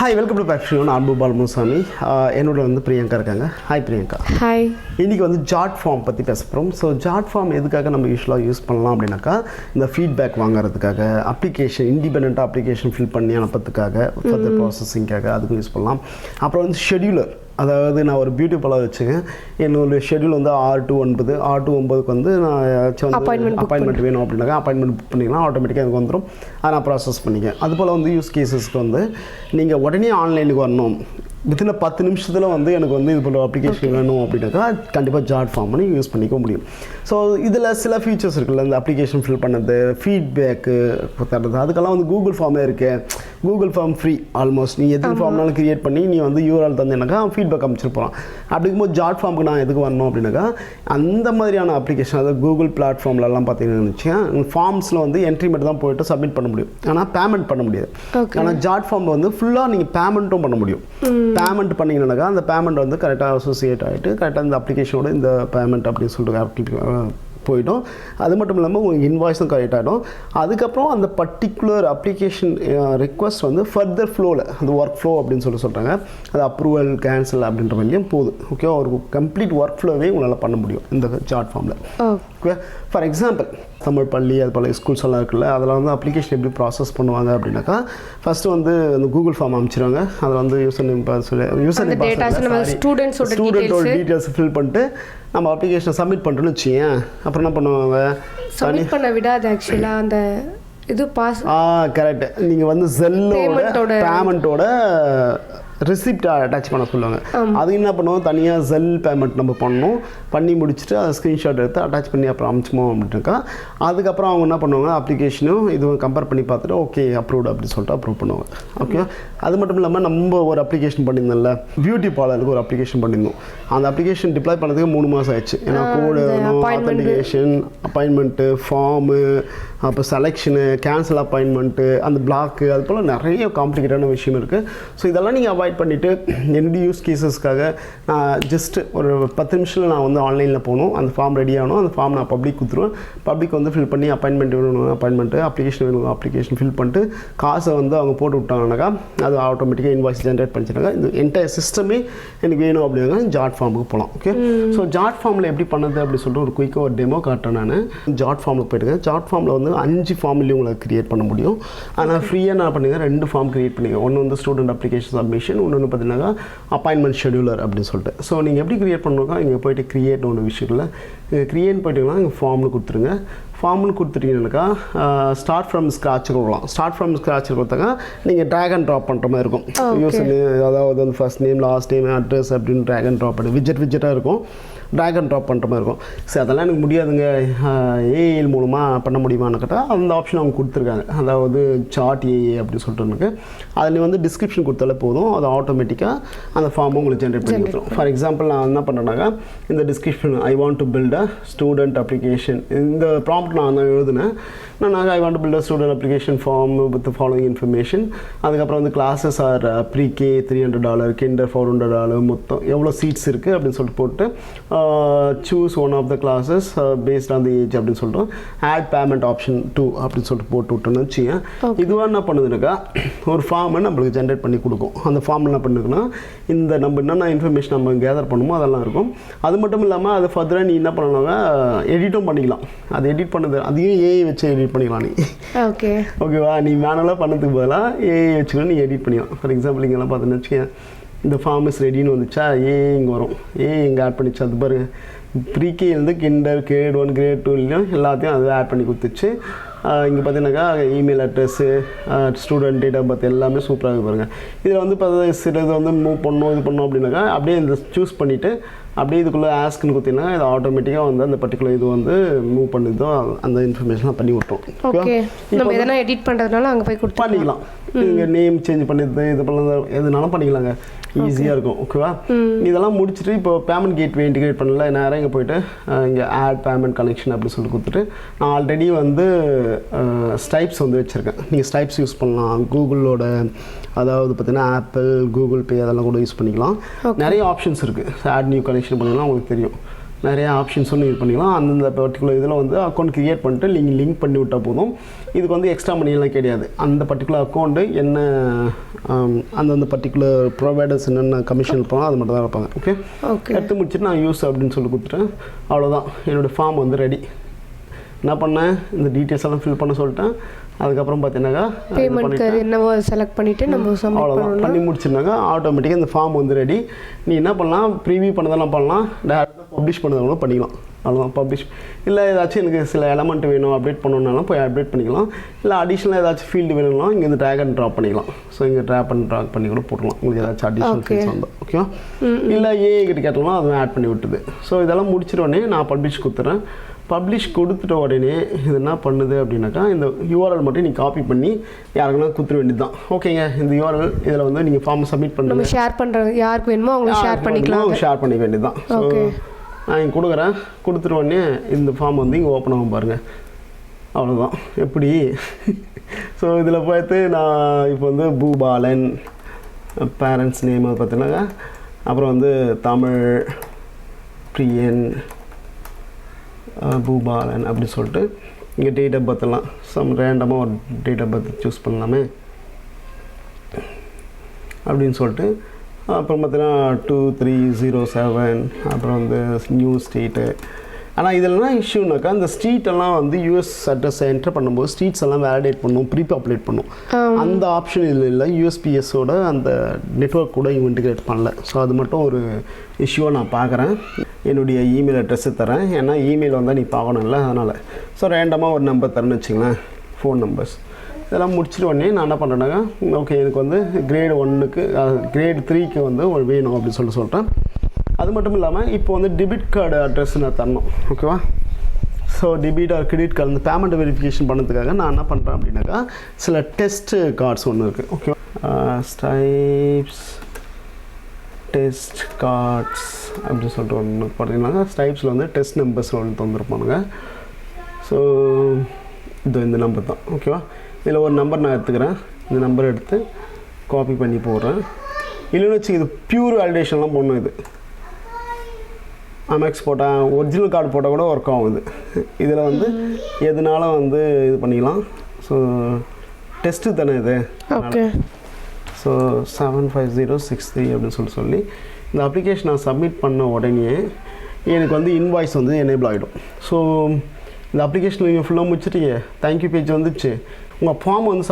Hi, welcome to piappstudio. நான் அன்பு பாலமுசாமி. என்னோட வந்து பிரியங்கா இருக்காங்க. ஹாய் பிரியங்கா. ஹாய். இன்னைக்கு வந்து Jotform பற்றி பேச போகிறோம். ஸோ Jotform எதுக்காக நம்ம யூஸ்வலாக யூஸ் பண்ணலாம் அப்படின்னாக்கா இந்த ஃபீட்பேக் வாங்குறதுக்காக, அப்ளிகேஷன் இண்டிபெண்ட்டாக அப்ளிகேஷன் ஃபில் பண்ணி அனுப்புறதுக்காக, ஃபர்தர் ப்ராசஸிங்காக அதுக்கும் யூஸ் பண்ணலாம். அப்புறம் வந்து ஷெடியூலர், அதாவது நான் ஒரு பியூட்டி பார்லர் வச்சுக்கேன். என்னோட ஷெடியூல் வந்து 6 to 9, 6 to 9க்கு வந்து நான் ஏதாச்சும் வந்து அப்பாயின்மெண்ட் வேணும் அப்படின்னாக்கா அப்பாயின்மெண்ட் புக் பண்ணிக்கலாம். ஆட்டோமேட்டிக்காக எனக்கு வந்துடும். அதை நான் ப்ராசஸ் பண்ணிக்கேன். அதுபோல் வந்து யூஸ் கேஸஸ்க்கு வந்து நீங்கள் உடனே ஆன்லைனுக்கு வரணும், வித்தின் 10 நிமிஷத்தில் வந்து எனக்கு வந்து இது போல் அப்ளிகேஷன் வேணும் அப்படின்னாக்கா கண்டிப்பாக Jotform பண்ணி யூஸ் பண்ணிக்க முடியும். ஸோ இதில் சில ஃபீச்சர்ஸ் இருக்குல்ல, இந்த அப்ளிகேஷன் ஃபில் பண்ணது, ஃபீட்பேக்கு தர்றது, அதுக்கெல்லாம் வந்து கூகுள் ஃபார்மே இருக்குது. Google form free almost. நீ எத்தனை ஃபார்ம்னாலும் க்ரியேட் பண்ணி நீ வந்து யூஆர்எல் தந்தேனாக்கா ஃபீட்பேக் அமைச்சிருப்போம். அப்படிங்கும்போது Jotformக்கு நான் எதுக்கு வரணும் அப்படின்னாக்கா அந்த மாதிரியான அப்ளிகேஷன், அதாவது கூகுள் பிளாட்ஃபார்ம்லலாம் பார்த்தீங்கன்னு ஃபார்ம்ஸில் வந்து என்ட்ரி மட்டும் தான் போய்ட்டு சப்மிட் பண்ண முடியும், ஆனால் பேமெண்ட் பண்ண முடியாது. ஆனால் Jotform வந்து ஃபுல்லாக நீங்கள் பேமெண்ட்டும் பண்ண முடியும். பேமெண்ட் பண்ணிங்கன்னாக்கா அந்த பேமெண்ட் வந்து கரெக்டாக அசோசியேட் ஆகிட்டு கரெக்டாக இந்த அப்ளிகேஷனோட இந்த பேமெண்ட் அப்படின்னு சொல்லிட்டு போய்டும். அது மட்டும் இல்லாமல் உங்களுக்கு இன்வாய்ஸும் கரெக்ட் ஆகிடும். அதுக்கப்புறம் அந்த பர்டிகுலர் அப்ளிகேஷன் ரிக்வஸ்ட் வந்து ஃபர்தர் ஃப்ளோவில், அந்த ஒர்க் ஃப்ளோ அப்படின்னு சொல்கிறாங்க, அது அப்ரூவல் கேன்சல் அப்படின்ற மாதிரியும் போகுது. ஓகே, ஒரு கம்ப்ளீட் ஒர்க் ஃப்ளோவே உங்களால் பண்ண முடியும் இந்த Jotformல. ஓகே, ஃபார் எக்ஸாம்பிள் தமிழ் பள்ளி அது போல் ஸ்கூல்ஸ் எல்லாம் இருக்குல்ல, அதில் வந்து அப்ளிகேஷன் எப்படி ப்ராசஸ் பண்ணுவாங்க அப்படின்னாக்கா ஃபஸ்ட்டு வந்து அந்த கூகுள் ஃபார்ம் அமைச்சிருவாங்க. அதில் வந்து யூசர் நேம் ஸ்டூடெண்ட்டோட டீட்டெயில்ஸ் ஃபில் பண்ணிட்டு நம்ம அப்ளிகேஷனை சப்மிட் பண்ணுறோன்னு வச்சுக்கேன். அப்புறம் என்ன பண்ணுவாங்க, சப்மிட் பண்ண விடாது ஆக்சுவலாக அந்த இது பாஸ். கரெக்ட். நீங்கள் வந்து செல்லோட பேமெண்ட்டோட ரிசிப்ட் அட்டாச் பண்ண சொல்லுவாங்க. அது என்ன பண்ணுவோம், தனியாக செல் பேமெண்ட் நம்ம பண்ணணும். பண்ணி முடிச்சுட்டு அதை ஸ்க்ரீன்ஷாட் எடுத்து அட்டாச் பண்ணி அப்புறம் அனுப்பிச்சுமோம் அப்படின்ட்டுருக்கா. அதுக்கப்புறம் அவங்க என்ன பண்ணுவாங்க, அப்ளிகேஷனும் இதுவும் கம்பேர் பண்ணி பார்த்துட்டு ஓகே அப்ரூவ்டு அப்படின்னு சொல்லிட்டு அப்ரூவ் பண்ணுவாங்க. ஓகே, அது மட்டும் இல்லாமல் நம்ம ஒரு அப்ளிகேஷன் பண்ணியிருந்தோம்ல, பியூட்டி பார்லருக்கு ஒரு அப்ளிகேஷன் பண்ணியிருந்தோம். அந்த அப்ளிகேஷன் டிப்ளாய் பண்ணதுக்கு 3 மாதம் ஆயிடுச்சு. ஏன்னா கோடு, ஆத்தென்டிகேஷன், அப்பாயின்மெண்ட்டு, ஃபார்மு, அப்போ செலெக்ஷனு, கேன்சல் அப்பாயின்மெண்ட்டு, அந்த பிளாக்கு, அது போல் நிறைய காம்ப்ளிகேட்டான விஷயம் இருக்குது. ஸோ இதெல்லாம் நீங்கள் அவாய்ட் பண்ணிவிட்டு என்னுடைய யூஸ் கேஸஸ்க்காக நான் ஜஸ்ட்டு ஒரு 10 நிமிஷத்தில் நான் வந்து ஆன்லைனில் போகணும், அந்த ஃபார்ம் ரெடி ஆகணும், அந்த ஃபார்ம் நான் பப்ளிக் கொடுத்துருவேன். பப்ளிக் வந்து ஃபில் பண்ணி அப்பாயின்மெண்ட் வேணும் அப்பாயின்மெண்ட்டு, அப்ளிகேஷன் வேணும் அப்ளிகேஷன் ஃபில் பண்ணிட்டு காசை வந்து அவங்க போட்டு விட்டாங்கனாக்கா அது ஆட்டோமேட்டிக்காக இன்வாய்ஸ் ஜென்ரேட் பண்ணிச்சிட்டாங்க. இந்த என்டையர் சிஸ்டமே எனக்கு வேணும் அப்படின்னா Jotformக்கு போகலாம். ஓகே, ஸோ Jotformல எப்படி பண்ணுறது அப்படின்னு சொல்லிட்டு ஒரு குயிக்காக ஒரு டெமோ காட்டுறேன். நான் Jotformக்கு போயிட்டுருக்கேன். Jotformல வந்து 5 ஃபார்ம்லேயும் உங்களுக்கு க்ரியேட் பண்ண முடியும். ஆனால் ஃப்ரீயாக நான் பண்ணுங்க 2 ஃபார்ம் க்ரியேட் பண்ணிங்க. ஒன்று வந்து ஸ்டூடெண்ட் அப்ளிகேஷன் சப்மிஷன், ஒன்று பார்த்தீங்கன்னா அப்பாயின்மெண்ட் ஷெடியூலர் அப்படின்னு சொல்லிட்டு. ஸோ நீங்கள் எப்படி க்ரியேட் பண்ணுறோம், இங்கே போய்ட்டு க்ரியேட் ஒன்று விஷயத்தில் க்ரியேட் போய்ட்டிங்கன்னா இங்கே ஃபார்ம்னு கொடுத்துருங்க. ஃபார்ம்னு கொடுத்துட்டீங்கன்னாக்கா ஸ்டார்ட் ஃப்ரம் ஸ்க்ராட்ச் கொடுக்கலாம். ஸ்டார்ட் ஃப்ரம் ஸ்க்ராட்ச் கொடுத்தாங்க நீங்கள் ட்ராக் அண்ட் ட்ராப் பண்ணுற மாதிரி இருக்கும். யூசர் நேம், அதாவது வந்து first name, last name, address அப்படின்னு ட்ராக் அண்ட் ட்ராப் பண்ணி விஜெட்டாக இருக்கும். ட்ராக் அண்ட் ட்ராப் பண்ணுற மாதிரி இருக்கும். சரி, அதெல்லாம் எனக்கு முடியாதுங்க, ஏஐ மூலமாக பண்ண முடியுமான்னு கேட்டால் அந்த ஆப்ஷன் அவங்க கொடுத்துருக்காங்க. அதாவது சார்ட் ஏஐ அப்படின்னு சொல்லிட்டு எனக்கு அதில் வந்து டிஸ்கிரிப்ஷன் கொடுத்தாலே போதும், அது ஆட்டோமேட்டிக்காக அந்த ஃபார்மை உங்களுக்கு ஜென்ரேட் பண்ணி கொடுத்துரும். ஃபார் எக்ஸாம்பிள் நான் என்ன பண்ணுறேன்னாக்கா இந்த description I want to build a student application, இந்த ப்ராம்ப்ட் நான் தான் எழுதுனேன். நான் I want to build a student application form with following information. அதுக்கப்புறம் வந்து கிளாஸஸ் ஆர் ப்ரீகே $300, கிண்டர் $400, மொத்தம் எவ்வளோ சீட்ஸ் இருக்குது அப்படின்னு சொல்லிட்டு போட்டு choose one of the classes based on the age அப்படின்னு சொல்லிட்டு add payment option 2 அப்படின்னு சொல்லிட்டு போட்டு விட்டோன்னு வச்சுக்கேன். இதுவாக என்ன பண்ணுதுனாக்கா ஒரு ஃபார்மை நம்மளுக்கு ஜென்ரேட் பண்ணி கொடுக்கும். அந்த ஃபார்ம் என்ன பண்ணுதுன்னா இந்த நம்ம என்னென்ன இன்ஃபர்மேஷன் நம்ம கேதர் பண்ணுமோ அதெல்லாம் இருக்கும். அது மட்டும் இல்லாமல் அதை ஃபர்தராக நீ என்ன பண்ணணும்னா எடிட்டும் பண்ணிக்கலாம். அது எடிட் பண்ணுது அதையும் ஏஐ வச்சு எடிட் பண்ணிக்கலாம் நீ. ஓகேவா, நீ மேனுவலாக பண்ணதுக்கு பதிலாக ஏஐ வச்சுக்கலாம், நீ எடிட் பண்ணிக்கலாம். ஃபார் எக்ஸாம்பிள் இங்கெல்லாம் பார்த்தீங்கன்னு வச்சுக்கேன், இந்த ஃபார்ம் இஸ் ரெடின்னு வந்துச்சா, இங்கே வரும், இங்கே ஆட் பண்ணிச்சு. அது பாருங்க, ப்ரீகேலேருந்து கிண்டர், கிரேட் 1, கிரேட் 2 எல்லாத்தையும் அது ஆட் பண்ணி கொடுத்துச்சு. இங்கே பார்த்தீங்கன்னாக்கா email address, student date of birth எல்லாமே சூப்பராக இருக்குது பாருங்கள். இதில் வந்து பார்த்தா சிலது வந்து மூவ் பண்ணணும், இது பண்ணணும் அப்படின்னாக்கா அப்படியே இந்த சூஸ் பண்ணிவிட்டு அப்படியே இதுக்குள்ளே ஆஸ்க்குன்னு கொடுத்தீங்கன்னா இது ஆட்டோமேட்டிக்காக வந்து அந்த பர்டிகுலர் இது வந்து மூவ் பண்ணிதோ அந்த இன்ஃபர்மேஷன் பண்ணி விட்டோம். நம்ம எதனா எடிட் பண்ணுறதுனால அங்கே போய் கொடுத்து பண்ணிக்கலாம். இங்கே நேம் சேஞ்ச் பண்ணிடுது, இது பண்ணலாம், எதுனாலும் பண்ணிக்கலாங்க, ஈஸியாக இருக்கும். ஓகேவா, இதெல்லாம் முடிச்சுட்டு இப்போ பேமெண்ட் கேட்வே இன்டிகிரேட் பண்ணல, நேரம் இங்கே போய்ட்டு இங்கே ஆட் பேமெண்ட் கனெக்ஷன் அப்படின்னு சொல்லி கொடுத்துட்டு நான் ஆல்ரெடி வந்து ஸ்டைப்ஸ் வந்து வச்சுருக்கேன். நீங்கள் ஸ்டைப்ஸ் யூஸ் பண்ணலாம். கூகுளோட அதாவது பார்த்தீங்கன்னா ஆப்பிள், கூகுள் பே அதெல்லாம் கூட யூஸ் பண்ணிக்கலாம். நிறைய ஆப்ஷன்ஸ் இருக்குது. ஆட் நியூ கனெக்ஷன் பண்ணிக்கலாம், உங்களுக்கு தெரியும். நிறைய ஆப்ஷன்ஸும் இது பண்ணிக்கலாம். அந்தந்த பர்டிகுலர் இதில் வந்து அக்கௌண்ட் க்ரியேட் பண்ணிட்டு லிங்க் பண்ணி விட்டால் போதும். இதுக்கு வந்து எக்ஸ்ட்ரா மணியெல்லாம் கிடையாது. அந்த பர்டிகுலர் அக்கௌண்ட்டு என்ன அந்தந்த பர்டிகுலர் ப்ரொவைடர்ஸ் என்னென்ன கமிஷன் இருப்பாங்க அது மட்டும் தான் இருப்பாங்க. ஓகே, எடுத்து முடிச்சுட்டு நான் யூஸ் அப்படின்னு சொல்லி கொடுத்துட்டேன். அவ்வளோதான், என்னோடய ஃபார்ம் வந்து ரெடி. என்ன பண்ணேன், இந்த டீட்டெயில்ஸ் எல்லாம் ஃபில் பண்ண சொல்லிட்டேன். அதுக்கப்புறம் பார்த்தீங்கன்னாக்கா பேமெண்ட்க்கு என்னவோ செலக்ட் பண்ணிவிட்டு நம்ம அவ்வளோதான் பண்ணி முடிச்சுருந்தாங்க. ஆட்டோமேட்டிக்காக இந்த ஃபார்ம் வந்து ரெடி. நீ என்ன பண்ணலாம், ப்ரீவியூ பண்ணதெல்லாம் பண்ணலாம், டேரெக்டாக பப்ளிஷ் பண்ணதெல்லாம் கூட பண்ணிக்கலாம். அவ்வளோதான், பப்ளிஷ். இல்லை ஏதாச்சும் எனக்கு சில எலமெண்ட் வேணும் அப்டேட் பண்ணணுன்னாலும் போய் அப்டேட் பண்ணிக்கலாம். இல்லை அடிஷ்னலாக ஏதாச்சும் ஃபீல்டு வேணும்னா இங்கே இந்த ட்ராக் அண்ட் ட்ராப் பண்ணிக்கலாம். ஸோ இங்கே ட்ராப் அண்ட் ட்ராக் பண்ணி கூட போட்டுக்கலாம் உங்களுக்கு ஏதாச்சும் அடிஷ்னல் ஃபீல்ஸ் வந்தோம். ஓகேவா, இல்லை ஏஐ கிட்ட கேட்டோம்னா அதுவும் ஆட் பண்ணி விட்டுது. ஸோ இதெல்லாம் முடிச்சிட்டோடனே நான் பப்ளிஷ் கொடுத்துட்றேன். பப்ளிஷ் கொடுத்துட்ட உடனே இது என்ன பண்ணுது அப்படின்னாக்கா, இந்த யூஆர்எல் மட்டும் நீங்கள் காப்பி பண்ணி யாருக்குன்னா கொடுத்துட வேண்டியது தான். ஓகேங்க, இந்த யூஆர்எல் இதில் வந்து நீங்கள் ஃபார்ம் சப்மிட் பண்ணுங்க, ஷேர் பண்ணுறது யாருக்கு வேணுமோ அவங்களுக்கு ஷேர் பண்ணிக்கலாம், ஷேர் பண்ணிக்க வேண்டியது தான். ஸோ நான் இங்கே கொடுக்குறேன். கொடுத்துட்ட உடனே இந்த ஃபார்ம் வந்து இங்கே ஓப்பன் ஆகும் பாருங்கள். அவ்வளோதான். எப்படி ஸோ இதில் பார்த்து நான் இப்போ வந்து பூபாலன் பேரண்ட்ஸ் நேம் அது பார்த்தீங்கன்னாக்கா, அப்புறம் வந்து தமிழ் பிரியன் பூபாலன் அப்படின்னு சொல்லிட்டு இங்கே டேட் ஆஃப் பர்த்லாம் சம் ரேண்டமாக ஒரு டேட் ஆஃப் பர்த் சூஸ் பண்ணலாமே அப்படின்னு சொல்லிட்டு, அப்புறம் பார்த்தீங்கன்னா 2307, அப்புறம் வந்து நியூ ஸ்ட்ரீட்டு. ஆனால் இதெல்லாம் இஷ்யூனாக்கா, இந்த ஸ்ட்ரீட்டெல்லாம் வந்து யூஎஸ் அட்ரஸ் என்டர் பண்ணும்போது ஸ்ட்ரீட்ஸ் எல்லாம் வேலிடேட் பண்ணும், ப்ரீ பாப்புலேட் பண்ணும். அந்த ஆப்ஷன் இதில் இல்லை. யூஎஸ்பிஎஸோட அந்த நெட்வொர்க் கூட இவங்க இன்டிகிரேட் பண்ணல. ஸோ அது மட்டும் ஒரு இஷ்யூவாக நான் பார்க்குறேன். என்னுடைய இமெயில் அட்ரஸு தரேன், ஏன்னா இமெயில் வந்தால் நீ பார்க்கணும்ல, அதனால். ஸோ ரேண்டமாக ஒரு நம்பர் தரேன்னு வச்சுங்களேன், ஃபோன் நம்பர்ஸ். இதெல்லாம் முடிச்சுட்டு உடனே நான் என்ன பண்ணுறேன்னாக்கா, ஓகே எனக்கு வந்து கிரேட் 1க்கு கிரேட் 3க்கு வந்து வேணும் அப்படின்னு சொல்லிட்டேன். அது மட்டும் இல்லாமல் இப்போ வந்து டெபிட் கார்டு அட்ரஸ் நான் தரணும். ஓகேவா, so debit or credit card இந்த பேமெண்ட் வெரிஃபிகேஷன் பண்ணதுக்காக நான் என்ன பண்ணுறேன் அப்படின்னாக்கா, சில டெஸ்ட்டு கார்ட்ஸ் ஒன்று இருக்குது. ஓகேவா, ஸ்டைப்ஸ் டெஸ்ட் கார்ட்ஸ் அப்படின்னு சொல்லிட்டு ஒன்று பார்த்தீங்கன்னா, ஸ்டைப்ஸில் வந்து டெஸ்ட் நம்பர்ஸ் ஒன்று தந்துருப்பானுங்க. ஸோ இந்த நம்பர் தான். ஓகேவா, இதில் ஒரு நம்பர் நான் எடுத்துக்கிறேன். இந்த நம்பர் எடுத்து காப்பி பண்ணி போடுறேன். இல்லைன்னு வச்சு இது ப்யூர் வேலிடேஷன்லாம் போடணும். இது அமெக்ஸ் போட்டால் ஒரிஜினல் கார்டு போட்டால் கூட ஒர்க் ஆகும். இதில் வந்து எதனால வந்து இது பண்ணிக்கலாம். ஸோ டெஸ்ட்டு தானே இது. ஓகே, ஸோ 75063 அப்படின்னு சொல்லி இந்த அப்ளிகேஷன் நான் சப்மிட் பண்ண உடனே எனக்கு வந்து இன்வாய்ஸ் வந்து எனேபிள் ஆகிடும். ஸோ இந்த அப்ளிகேஷன் நீங்கள் ஃபுல்லாக முடிச்சுட்டீங்க, தேங்க்யூ பேஜ் வந்துடுச்சு, உங்கள் ஃபார்ம் வந்து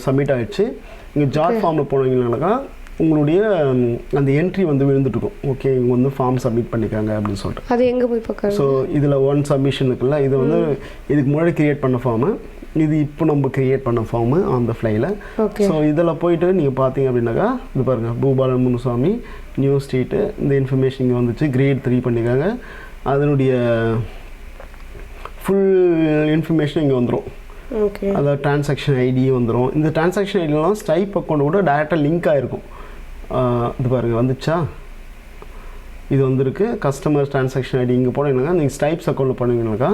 சப்மிட் ஆகிடுச்சு. நீங்கள் ஜாட் ஃபார்மில் போனீங்கன்னாக்கா உங்களுடைய அந்த என்ட்ரி வந்து விழுந்துட்டுருக்கும். ஓகே, இவங்க வந்து ஃபார்ம் சப்மிட் பண்ணிக்காங்க அப்படின்னு சொல்லிட்டு. அது எங்கே போய் பார்க்க? ஸோ இதில் ஒன் சப்மிஷன் இருக்குல்ல, இது வந்து இதுக்கு முன்னாடி க்ரியேட் பண்ண ஃபார்மு, இது இப்போ நம்ம க்ரியேட் பண்ண ஃபார்மு அந்த ஃப்ளைல. ஸோ இதில் போயிட்டு நீங்கள் பார்த்தீங்க அப்படின்னாக்கா, இது பாருங்கள், பூபாலன் முனுசாமி நியூ ஸ்ட்ரீட்டு, இந்த இன்ஃபர்மேஷன் இங்கே வந்துச்சு. கிரேட் 3 பண்ணிக்காங்க. அதனுடைய ஃபுல் இன்ஃபர்மேஷன் இங்கே வந்துடும். அதாவது டிரான்சாக்ஷன் ஐடியும் வந்துடும். இந்த டிரான்சாக்ஷன் ஐடியெலாம் ஸ்டைப் அக்கௌண்ட் கூட டேரெக்டாக லிங்க் ஆகிருக்கும். இது பாருங்கள் வந்துச்சா, இது வந்துருக்கு. கஸ்டமர் டிரான்சாக்ஷன் ஐடி இங்கே போனீங்கன்னா நீங்கள் ஸ்டைப்ஸ் அக்கௌண்ட்டில் போனீங்கன்னாக்கா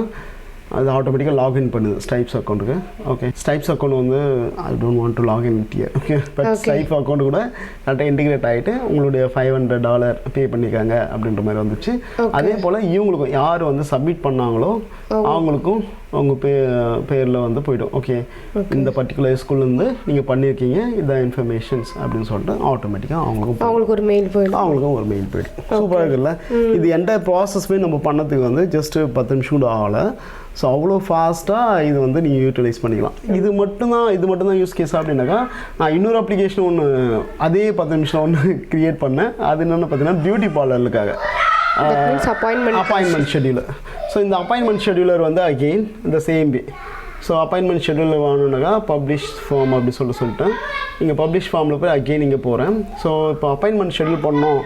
அது ஆட்டோமேட்டிக்காக லாகின் பண்ணுது ஸ்டைப்ஸ் அக்கௌண்ட்டுக்கு. ஓகே, ஸ்டைப்ஸ் அக்கௌண்ட் வந்து I don't want to login with you. Okay, but ஸ்டைப் account கூட கரெக்டாக இன்டிகிரேட் ஆகிட்டு உங்களுடைய $500 பே பண்ணிக்காங்க அப்படின்ற மாதிரி வந்துச்சு. அதே போல் இவங்களுக்கும் யார் வந்து சப்மிட் பண்ணாங்களோ அவங்களுக்கும் அவங்க பேரில் வந்து போய்டும். ஓகே, இந்த பர்டிகுலர் ஸ்கூல்லேருந்து நீங்கள் பண்ணியிருக்கீங்க இதான் இன்ஃபர்மேஷன்ஸ் அப்படின்னு சொல்லிட்டு ஆட்டோமேட்டிக்காக அவங்களுக்கும் ஒரு மெயில் போய்டும். சூப்பராக இருக்குல்ல. இது எந்த ப்ராசஸ்மே நம்ம பண்ணதுக்கு வந்து ஜஸ்ட்டு 10 நிமிஷம் கூட ஆகலை. ஸோ அவ்வளோ ஃபாஸ்ட்டாக இது வந்து நீங்கள் யூட்டிலைஸ் பண்ணிக்கலாம். இது மட்டும்தான் யூஸ் கேஸ் அப்படின்னாக்கா, நான் இன்னொரு அப்ளிகேஷன் ஒன்று அதே 10 நிமிஷம் ஒன்று க்ரியேட் பண்ணேன். அது என்னென்னு பார்த்தீங்கன்னா பியூட்டி பார்லருக்காக அப்பாயின்மெண்ட் ஷெட்யூலர். ஸோ இந்த அப்பாயின்மெண்ட் ஷெட்யூலர் வந்து அகெயின் இந்த same way. So appointment scheduler வாங்கணுன்னாக்கா பப்ளிஷ் ஃபார்ம் அப்படி சொல்லிட்டேன். இங்கே பப்ளிஷ் ஃபார்மில் போய் அகெயின் இங்கே போகிறேன். ஸோ இப்போ அப்பாயின்மெண்ட் ஷெட்யூல் பண்ணோம்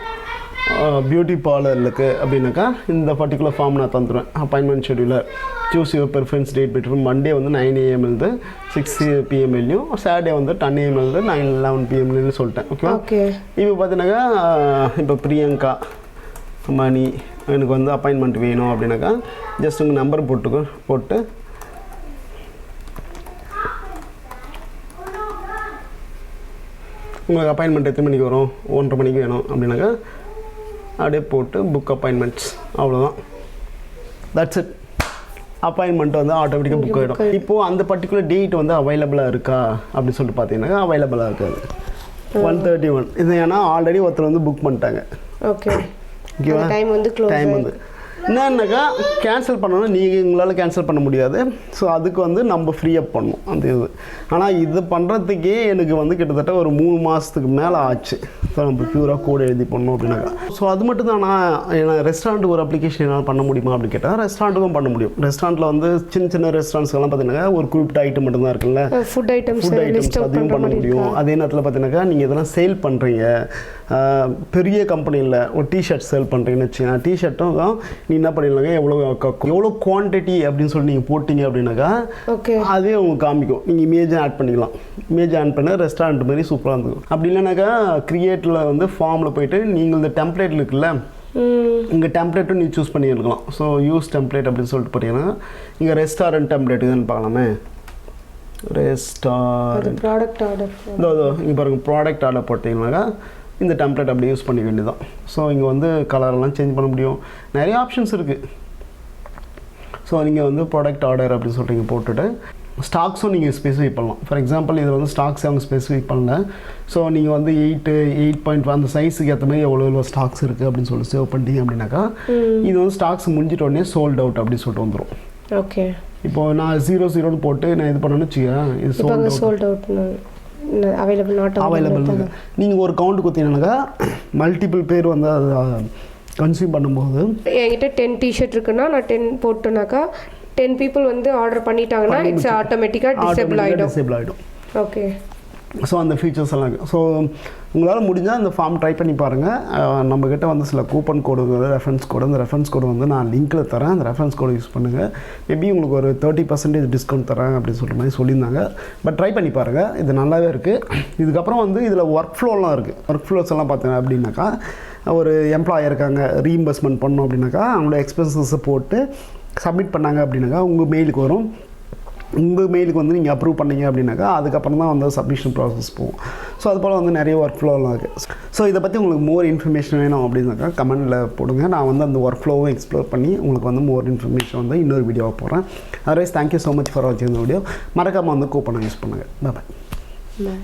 பியூட்டி பார்லருக்கு அப்படின்னாக்கா இந்த பர்டிகுலர் ஃபார்ம் நான் தந்துடுவேன். Appointment scheduler choose your preference date between Monday வந்து 9 AM இருந்து 6 PM சாட்டர்டே வந்து 10 AM இருந்து 9-11 PM சொல்லிட்டேன். ஓகே, இப்போ பார்த்தீங்கன்னாக்கா இப்போ பிரியங்கா மணி எனக்கு வந்து அப்பாயின்மெண்ட் வேணும் அப்படின்னாக்கா ஜஸ்ட் உங்கள் நம்பர் போட்டு உங்களுக்கு அப்பாயின்மெண்ட் எத்தனை மணிக்கு வரும், 1:30 மணிக்கு வேணும் அப்படின்னாக்கா அப்படியே போட்டு புக் அப்பாயின்மெண்ட்ஸ். அவ்வளோதான். That's it. அப்பாயின்மெண்ட் வந்து ஆட்டோமேட்டிக்காக புக் ஆகிடும். இப்போது அந்த பர்டிகுலர் டேட் வந்து அவைலபிளாக இருக்கா அப்படின்னு சொல்லிட்டு பார்த்தீங்கன்னா அவைலபிளாக இருக்காது. 1:31 இது ஏன்னா ஆல்ரெடி ஒருத்தர் வந்து புக் பண்ணிட்டாங்க. ஓகே, ஓகேவா? டைம் வந்து என்னன்னாக்கா கேன்சல் பண்ணணும், நீங்கள் உங்களால் கேன்சல் பண்ண முடியாது. ஸோ அதுக்கு வந்து நம்ம ஃப்ரீ அப் பண்ணணும் அந்த இது. ஆனால் இது பண்ணுறதுக்கே எனக்கு வந்து கிட்டத்தட்ட ஒரு 3 மாதத்துக்கு மேலே ஆச்சு. ஸோ நம்ம பியூராக கோடு எழுதி பண்ணணும் அப்படின்னாக்கா. ஸோ அது மட்டும் தான். நான் ரெஸ்டாரண்ட்டுக்கு ஒரு அப்ளிகேஷன் என்னால் பண்ண முடியுமா அப்படின்னு கேட்டால் ரெஸ்டாரண்ட்டுக்கும் பண்ண முடியும். ரெஸ்டாரண்ட்டில் வந்து சின்ன ரெஸ்டாரண்ட்ஸ்லாம் பார்த்தீங்கன்னா ஒரு குறிப்பிட்ட ஐட்டம் மட்டும் தான் இருக்குல்ல, ஃபுட் ஐட்டம்ஸ் அதையும் பண்ண முடியும். அதே நேரத்தில் பார்த்தீங்கன்னாக்கா நீங்கள் இதெல்லாம் சேல் பண்ணுறீங்க, பெரிய கம்பெனியில் ஒரு டிஷர்ட் சேல் பண்ணுறீங்கன்னு வச்சுக்கோங்க. டிஷர்ட்டும் நீ என்ன பண்ணிடலாங்க, எவ்வளோ குவான்டிட்டி அப்படின்னு சொல்லி நீங்கள் போட்டிங்க அப்படின்னாக்கா அதே உங்களுக்கு காமிக்கும். நீங்கள் இமேஜை ஆட் பண்ணிக்கலாம். இமேஜ் ஆட் பண்ண ரெஸ்டாரண்ட் மாதிரி சூப்பராக இருந்துக்கும். அப்படி இல்லைனாக்கா கிரியேட்டில் வந்து ஃபார்மில் போயிட்டு நீங்கள் இந்த டெம்ப்ளேட் இருக்குல்ல, இங்கே டெம்ப்ளேட்டும் நீங்கள் சூஸ் பண்ணியிருக்கலாம். ஸோ யூஸ் டெம்ப்ளேட் அப்படின்னு சொல்லிட்டு பார்த்தீங்கன்னா இங்கே ரெஸ்டாரண்ட் டெம்ப்ளேட் இதுன்னு பார்க்கலாமே. ரெஸ்டாரண்ட் ப்ராடக்ட் ஆர்டர் இங்கே பாருங்கள், ப்ராடக்ட் ஆர்டர் போட்டிங்கனாக்கா இந்த டெம்ப்ளேட் அப்படியே யூஸ் பண்ணிக்க வேண்டியதான். ஸோ இங்கே வந்து கலரெல்லாம் சேஞ்ச் பண்ண முடியும், நிறைய ஆப்ஷன்ஸ் இருக்குது. ஸோ நீங்கள் வந்து ப்ராடக்ட் ஆர்டர் அப்படின்னு சொல்லிட்டு போட்டுட்டு ஸ்டாக்ஸும் நீங்கள் ஸ்பெசிஃபை பண்ணலாம். ஃபார் எக்ஸாம்பிள் இதில் வந்து ஸ்டாக்ஸ் அவங்க ஸ்பெசிஃபை பண்ணல. ஸோ நீங்கள் வந்து 8.5 அந்த சைஸுக்கு ஏற்ற மாதிரி எவ்வளோ ஸ்டாக்ஸ் இருக்குது அப்படின்னு சொல்லி சேவ் பண்ணிட்டீங்க அப்படின்னாக்கா இது வந்து ஸ்டாக்ஸ் முடிஞ்சிட்ட உடனே சோல்ட் அவுட் அப்படின்னு சொல்லிட்டு வந்துடும். ஓகே, இப்போது நான் 00 போட்டு நான் இது பண்ணணும்னு வச்சுக்கிறேன், இது sold out available not available. நீங்கள் ஒரு கவுண்ட் கொடுத்தீங்கன்னாக்கா மல்டிபிள் பேர் வந்து அதை கன்சியூம் பண்ணும்போது என்கிட்ட 10 டிஷர்ட் இருக்குன்னா நான் 10 போட்டோன்னாக்கா 10 people வந்து ஆர்டர் பண்ணிட்டாங்கன்னா இட்ஸ் ஆட்டோமேட்டிக்காக டிசேபிள் ஆகிடும். ஓகே, ஸோ அந்த ஃபீச்சர்ஸ் எல்லாம் இருக்குது. ஸோ உங்களால் முடிஞ்சால் அந்த ஃபார்ம் ட்ரை பண்ணி பாருங்கள். நம்மக்கிட்ட வந்து சில கூப்பன் கோடு, ரெஃபரன்ஸ் கோடு, அந்த ரெஃபரன்ஸ் கோடு வந்து நான் லிங்க்கில் தரேன். அந்த ரெஃபரன்ஸ் கோடு யூஸ் பண்ணுங்கள். மேபி உங்களுக்கு ஒரு 30% டிஸ்கவுண்ட் தரேன் அப்படின்னு சொல்கிற மாதிரி சொல்லியிருந்தாங்க. பட் ட்ரை பண்ணி பாருங்கள், இது நல்லாவே இருக்குது. இதுக்கப்புறம் வந்து இதில் ஒர்க் ஃப்ளோலாம் இருக்குது. ஒர்க் ஃப்ளோஸ் எல்லாம் பார்த்தீங்க அப்படின்னாக்கா ஒரு எம்ப்ளாயி இருக்காங்க, ரீஇம்பர்ஸ்மெண்ட் பண்ணோம் அப்படின்னாக்கா அவங்களோட எக்ஸ்பென்சஸை போட்டு சப்மிட் பண்ணாங்க அப்படின்னாக்கா உங்கள் மெயிலுக்கு வரும். உங்கள் மெயிலுக்கு வந்து நீங்கள் அப்ரூவ் பண்ணீங்க அப்படின்னாக்கா அதுக்கப்புறம் தான் வந்து சப்மிஷன் ப்ராசஸ் போகும். ஸோ அது போல் வந்து நிறைய ஒர்க் ஃப்ளோலாம் இருக்குது. ஸோ இதை பற்றி உங்களுக்கு மோர் இன்ஃபர்மேஷன் வேணும் அப்படின்னாக்கா கமெண்டில் போடுங்க. நான் வந்து அந்த ஒர்க் ஃப்ளோவும் எக்ஸ்ப்ளோர் பண்ணி உங்களுக்கு வந்து மோர் இன்ஃபர்மேஷன் வந்து இன்னொரு வீடியோவாக போடுறேன். Otherwise thank you so much for வாட்சிங் இந்த வீடியோ. மறக்காமல் வந்து கூப்பனை யூஸ் பண்ணுங்கள். பாய்.